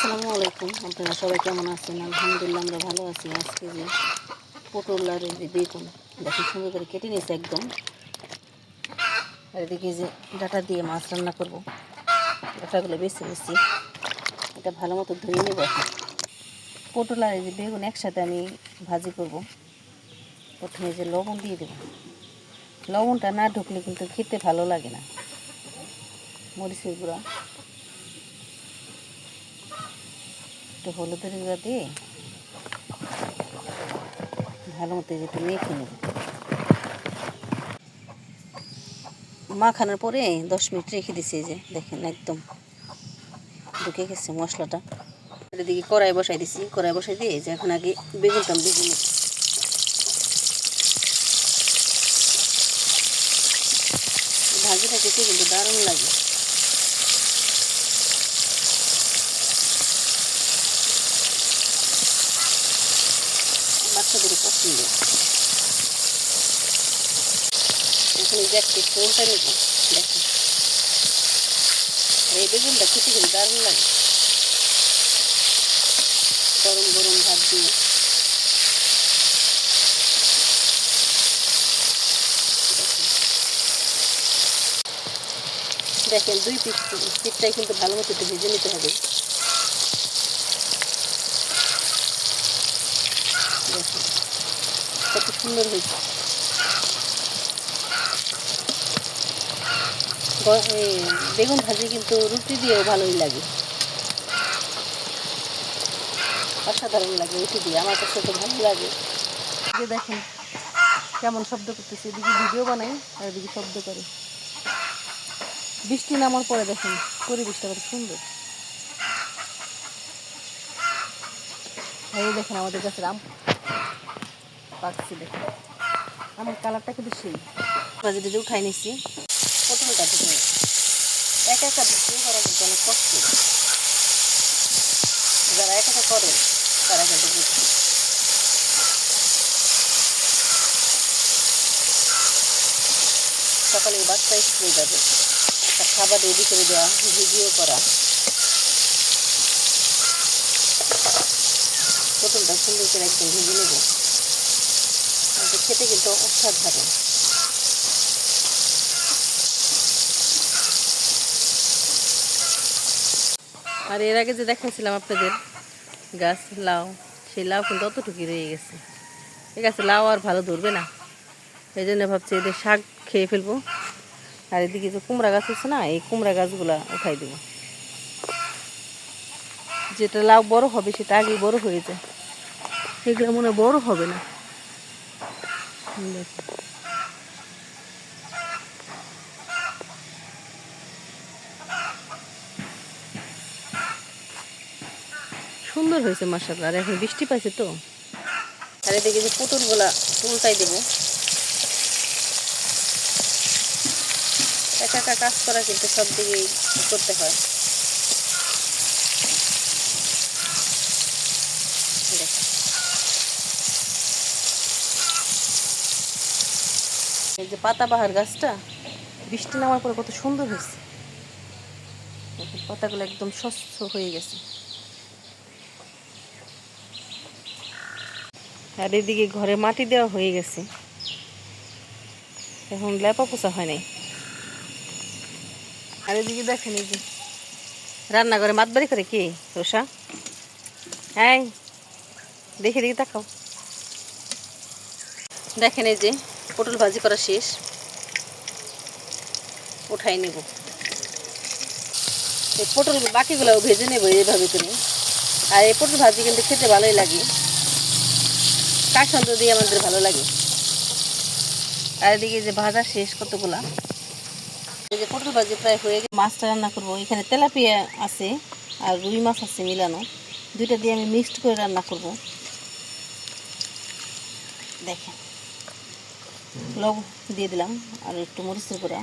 আসসালামু আলাইকুম। আপনারা সবাই কেমন আছেন? আলহামদুলিল্লাহ আমরা ভালো আছি। আজকে যে পটল আর এই যে বেগুন দেখুন সুন্দর করে কেটে নিয়েছে একদম। আর এদিকে যে ডাটা দিয়ে মাছ রান্না করব, ডাটাগুলো বেছে নিচ্ছি। এটা ভালো মতো ধুয়ে নেব। পটল আর এই যে বেগুন একসাথে আমি ভাজি করব। প্রথমে যে লবণ দিয়ে দেব, লবণটা না ঢুকলে কিন্তু খেতে ভালো লাগে না। মরিচের গুঁড়া, একটু হলুদের গুঁড়া দিয়ে ভালো মতো একটু মেখে নেব। মাখানোর পরে 10 মিনিট রেখে দিছি। যে দেখেন একদম ঢুকে গেছে মশলাটা। এদিকে কড়াই বসাই দিছি, কড়াই বসাই দিয়ে যে এখন আগে বেগুনটা ভেজে নিই। ভাজিটা খেতে কিন্তু দারুণ লাগে। বাচ্চাদের পছন্দ। এখন এই যে একটু ফোনটা নেব, দেখেন এই বেগুনটা খেতে কিন্তু দারুণ লাগে গরম গরম ভাত দিয়ে। দেখেন দুই পিঠটাই কিন্তু ভালো মতো একটু ভেজে নিতে হবে। দেখেন কত সুন্দর হয়েছে। বেগুন ভাজি কিন্তু রুটি দিয়েও ভালোই লাগে, অসাধারণ লাগে রুটি দিয়ে। আমার কাছে তো ভালো লাগে। দেখেন কেমন শব্দ করতেছে, এদিকে ভিডিও বানাই আর এদিকে শব্দ করে। বৃষ্টি নামার পরে দেখেন পরিবেশটা কত সুন্দর। এই দেখেন আমাদের গাছের আম পাকছে। দেখেন আমার কালারটা কিন্তু সেই ভাজিটা যে উঠাই নিচ্ছি। পটলটা ধুয়ে একা একা ধুয়ে করা কিন্তু অনেক কষ্ট। যারা একা একা করে তারা কিন্তু বুঝবে। সকালে বাচ্চা স্কুলে যাবে, তার খাবার রেডি করে দেওয়া, ভিডিও করা। পটলটা সুন্দর করে একদম ভেজে নেব। খেতে কিন্তু অসাধারণ। আর এর আগে যে দেখাচ্ছিলাম আপনাদের গাছ লাউ, সেই লাউ কিন্তু অতটুকুই রয়ে গেছে। ঠিক আছে, লাউ আর ভালো ধরবে না, এই জন্য ভাবছি এদের শাক খেয়ে ফেলবো। আর এদিকে যে কুমড়া গাছ আছে না, এই কুমড়া গাছগুলা উঠাই দেবো। যেটা লাউ বড় হবে সেটা আগেই বড় হয়ে যায়, এগুলো মনে বড় হবে না। সুন্দর হয়েছে মাশাআল্লাহ। আর এখন বৃষ্টি পাইছে তো। আর এদিকে যে পটলগুলা উল্টাই দেবো। একা একা কাজ করা কিন্তু সব দিকেই করতে হয়। এই যে পাতাবাহার গাছটা বৃষ্টি নামার পরে কত সুন্দর হয়েছে। পাতাগুলো একদম স্বচ্ছ হয়ে গেছে। আর এদিকে ঘরে মাটি দেওয়া হয়ে গেছে, এখন লেপা পোছা হয় নাই। আর এদিকে দেখেন এই যে রান্নাঘরে মাতবাড়ি করে কি রোষা। হ্যাঁ দেখে দেখি তাকাও। দেখেন এই যে পটল ভাজি করা শেষ, উঠাই নেব। এই পটল বাকিগুলোও ভেজে নেব এইভাবে করে। আর এই পটল ভাজি কিন্তু খেতে ভালোই লাগে, কাঁচা দিয়ে আমাদের ভালো লাগে। আর এদিকে যে ভাজা শেষ কতগুলা। এই যে পটল ভাজি প্রায় হয়ে গেছে। মাছটা রান্না করবো। এখানে তেলাপিয়া আছে আর রুই মাছ আছে মিলানো, দুইটা দিয়ে আমি মিক্সড করে রান্না করব। দেখেন লবণ দিয়ে দিলাম আর একটু মরিচের গুঁড়া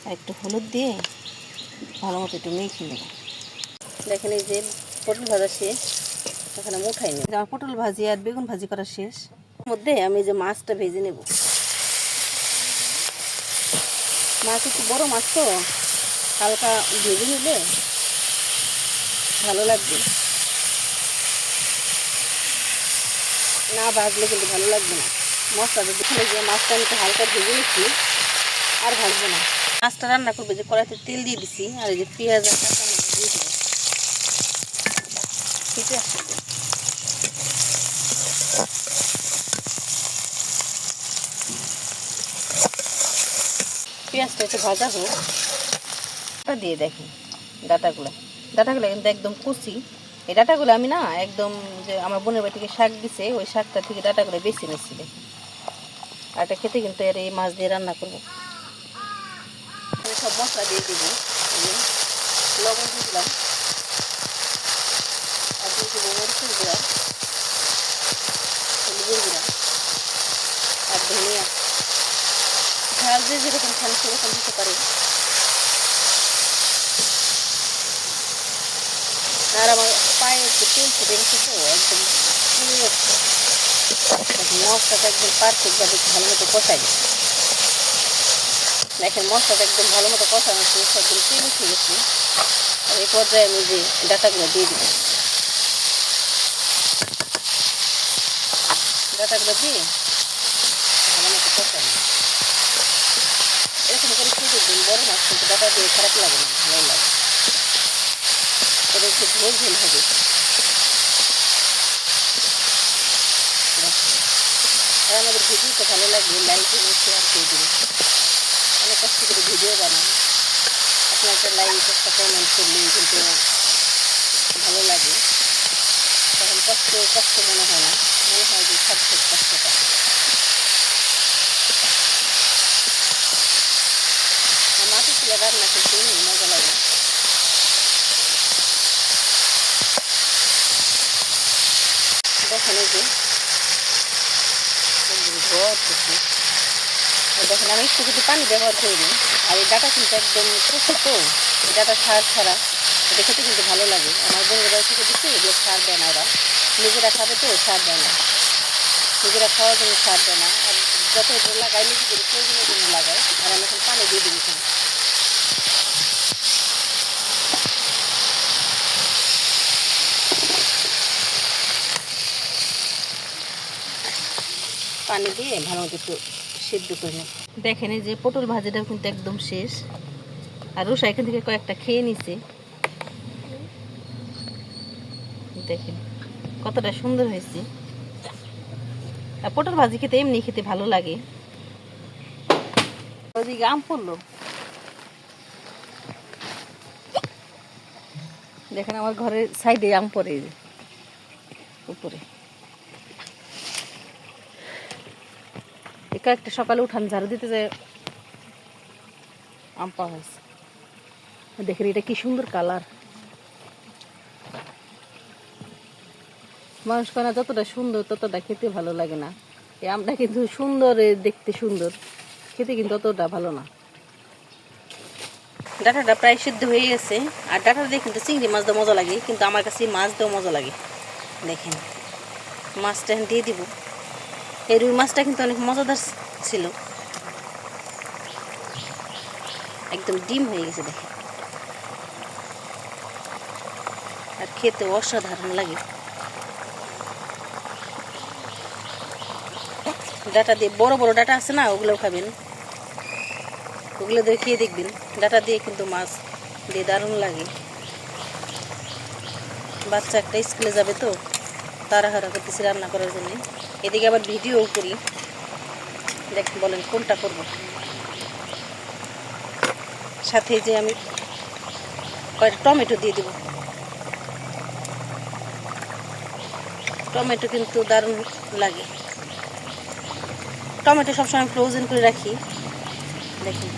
আর একটু হলুদ দিয়ে ভালো মতো একটু মেখে নেব। দেখেন এই যে পটল ভাজা শেষ, এখানে আমি উঠাই নেব। আমার পটল ভাজি আর বেগুন ভাজি করা শেষ। এর মধ্যে আমি যে মাছটা ভেজে নেব। মাছ একটু বড় মাছ তো, হালকা ভেজে নিলে ভালো লাগবে, না ভাজলে কিন্তু ভালো লাগবে না। মশলাটা দেখলে যে মাছটা আমি তো হালকা ভেজে নিচ্ছি, আর ভাজবো না। মাছটা রান্না করবে যে কড়াইতে তেল দিয়ে দিছি, আর এই যে পেঁয়াজ আর কাঁচামরিচ দিয়ে দেবো। ঠিক আছে, পেঁয়াজটা একটু ভাজা হোক, দিয়ে দেখি ডাটাগুলো কিন্তু একদম কুচি। এই ডাটাগুলো আমি না একদম, যে আমার বোনের বাড়ি থেকে শাক দিছে, ওই শাকটা থেকে ডাটাগুলো বেছে নিচ্ছি। দেখি, আর এটা খেতে কিন্তু এর এই মাছ দিয়ে রান্না করবো। সব মশলা দিয়ে দেবো, লবণ দিলাম, আর দিয়ে দেবো মরিচের গুঁড়া, হলুদের গুঁড়া, আর ধনিয়া। ঝাল দিয়ে যেরকম খান সেরকম দিতে পারে। আর আমার পায়ে একটু তেল ফুটে গেছে তো, একদম মশলাটা একদম পারফেক্টভাবে ভালো মতো কষাই। দেখেন মশলাটা একদম ভালো মতো কষানো হচ্ছে, একদম তেল উঠে গেছে। আর এই পর্যায়ে আমি যে ডাটাগুলো দিয়ে দিব, ডাটাগুলো দিয়ে ভালো মতো কষাই। এরকম করে খেয়ে দেখবেন, বড় মাছ কিন্তু ডাটা দিয়ে খারাপ লাগে না, ভালো লাগে। তবে একটু ঝোল ঝোল হবে। আর আমাদের ভিডিওটা ভালো লাগবে লাইক এবং শেয়ার করে দিন। অনেক কষ্ট করে ভিডিও বানাই, আপনার একটা লাইক একটা কমেন্ট করলে কিন্তু ভালো লাগে। তখন কষ্ট মনে হয় না, মনে হয় যে সার্থক কষ্টটা। মাটির চুলা রান্না করতে মজা লাগে। দেখেন এই যে দেখেন আমি একটু কিন্তু পানি ব্যবহার করিনি। আর এই ডাটা কিন্তু একদম কচি তো, এই ডাটা সার ছাড়া এটা খেতে কিন্তু ভালো লাগে। আমার বোনেরা থেকে দিচ্ছে, এগুলো সার দেয় না, ওরা নিজেরা খাবে তো সার দেয় না, নিজেরা খাওয়ার জন্য সার দেয় না। আর যত এটা লাগাই নিজেদের প্রয়োজনের জন্য লাগায়। আর আমি এখন পানি দিয়ে দিয়েছি, পানি দিয়ে ভালো মতো একটু সিদ্ধ করে নেব। দেখেন এই যে পটল ভাজিটাও কিন্তু একদম শেষ। আর রুষা এখান থেকে কয়েকটা খেয়ে নিছে। দেখেন কতটা সুন্দর হয়েছে। আর পটল ভাজি খেতে এমনি খেতে ভালো লাগে। ওদিকে আম পড়লো, দেখেন আমার ঘরের সাইডে আম পড়ে উপরে। কয়েকটা সকালে উঠান ঝাড়ু দিতে যায় আম পাওয়া হয়েছে। দেখেন এটা কি সুন্দর কালার। মানুষ কেনা যতটা সুন্দর ততটা খেতে ভালো লাগে না। এই আমটা কিন্তু সুন্দর, দেখতে সুন্দর, খেতে কিন্তু অতটা ভালো না। ডাটাটা প্রায় সিদ্ধ হয়ে গেছে। আর ডাটা দিয়ে কিন্তু চিংড়ি মাছ দেওয়া মজা লাগে, কিন্তু আমার কাছে মাছ দেওয়া মজা লাগে। দেখেন মাছটা দিয়ে দিব। এই রুই মাছটা কিন্তু অনেক মজাদার ছিল, একদম ডিম হয়ে গেছে দেখেন। আর খেতে অসাধারণ লাগে। ডাটা দিয়ে বড় বড় ডাটা আছে না, ওগুলোও খাবেন, ওগুলো দিয়ে খেয়ে দেখবেন। ডাটা দিয়ে কিন্তু মাছ দিয়ে দারুণ লাগে। বাচ্চা একটা স্কুলে যাবে তো, তাড়াহুড়া করতেছি রান্না করার জন্য। এদিকে আবার ভিডিও করি, দেখেন বলেন কোনটা করব। সাথে যে আমি কয়েকটা টমেটো দিয়ে দেব। টমেটো কিন্তু দারুণ লাগে। টমেটো সবসময় ফ্রোজেন করে রাখি। দেখুন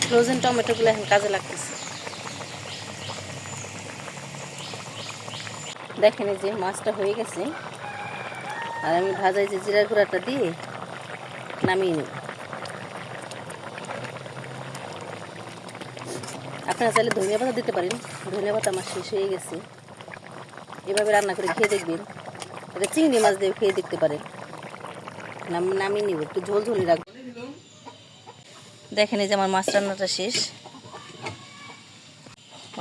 ফ্রোজেন টমেটোগুলো এখন কাজে লাগতেছে। দেখেন এই যে মাছটা হয়ে গেছে। আর আমি ভাজাই যে জিরার গুঁড়াটা দিয়ে নামিয়ে নেব। আপনারা চাইলে ধনিয়া পাতা দিতে পারেন, ধনিয়া পাতা আমার শেষ হয়ে গেছে। এভাবে রান্না করে খেয়ে দেখবেন। এটা চিংড়ি মাছ দিয়ে খেয়ে দেখতে পারেন। নামিয়ে নিব, একটু ঝোল ঝোলই রাখবো। দেখেন এই যে আমার মাছ রান্নাটা শেষ।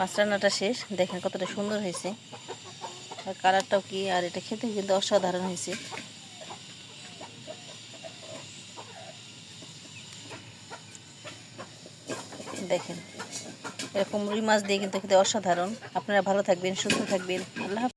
মাছ রান্নাটা শেষ, দেখেন কতটা সুন্দর হয়েছে, আর কালারটাও কি, আর এটা খেতেও কিন্তু অসাধারণ হয়েছে। দেখেন এরকম রুই মাছ দিয়ে কিন্তু খেতে অসাধারণ। আপনারা ভালো থাকবেন, সুস্থ থাকবেন। আল্লাহ হাফেজ।